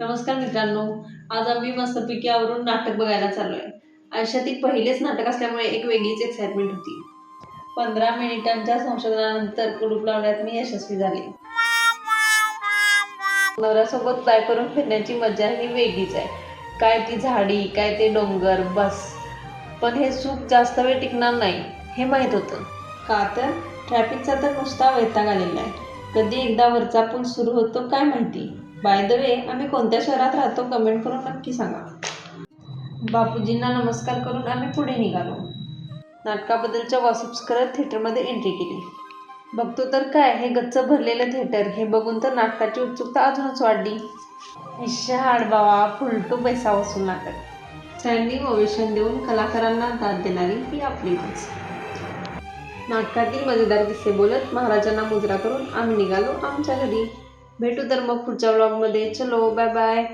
नमस्कार मित्रांनो, आज आम्ही मस्तपैकी आवरून नाटक बघायला चाललोय. आयुष्यातील पहिलेच नाटक असल्यामुळे एक वेगळीच एक्साइटमेंट होती. 15 मिनिटांच्या संशोधनानंतर कुलूप लावण्यात मी यशस्वी झाले. नवऱ्यासोबत बाय करून फिरण्याची मजा ही वेगळीच आहे. काय ती झाडी, काय ते डोंगर, बस. पण हे सुख जास्त वेळ टिकणार नाही हे माहीत होतं. का तर ट्रॅफिकचा तर नुसता वैताग आलेला आहे. कधी एकदा वरचा पूल सुरू होतो काय माहिती. बाय द वे, आम्ही कोणत्या शहरात राहतो कमेंट करून नक्की सांगा. बापूजींना नमस्कार करून आम्ही पुढे निघालो. नाटकाबद्दलच्या गॉसिप्स करत थिएटरमध्ये एंट्री केली. बघतो तर काय, हे गच्च भरलेलं थिएटर. हे बघून तर नाटकाची उत्सुकता अजूनच वाढली. इश्शाहाड बाबा, फुलटू पैसा वसूल नाटक. स्टँडिंग ओवेशन देऊन कलाकारांना दाद देणारी ही आपलीच. नाटकातील मजेदार किस्से बोलत महाराजांना मुजरा करून आम्ही निघालो आमच्या घरी. भेटू तर मग पुढच्या व्लॉगमध्ये. चलो, बाय बाय.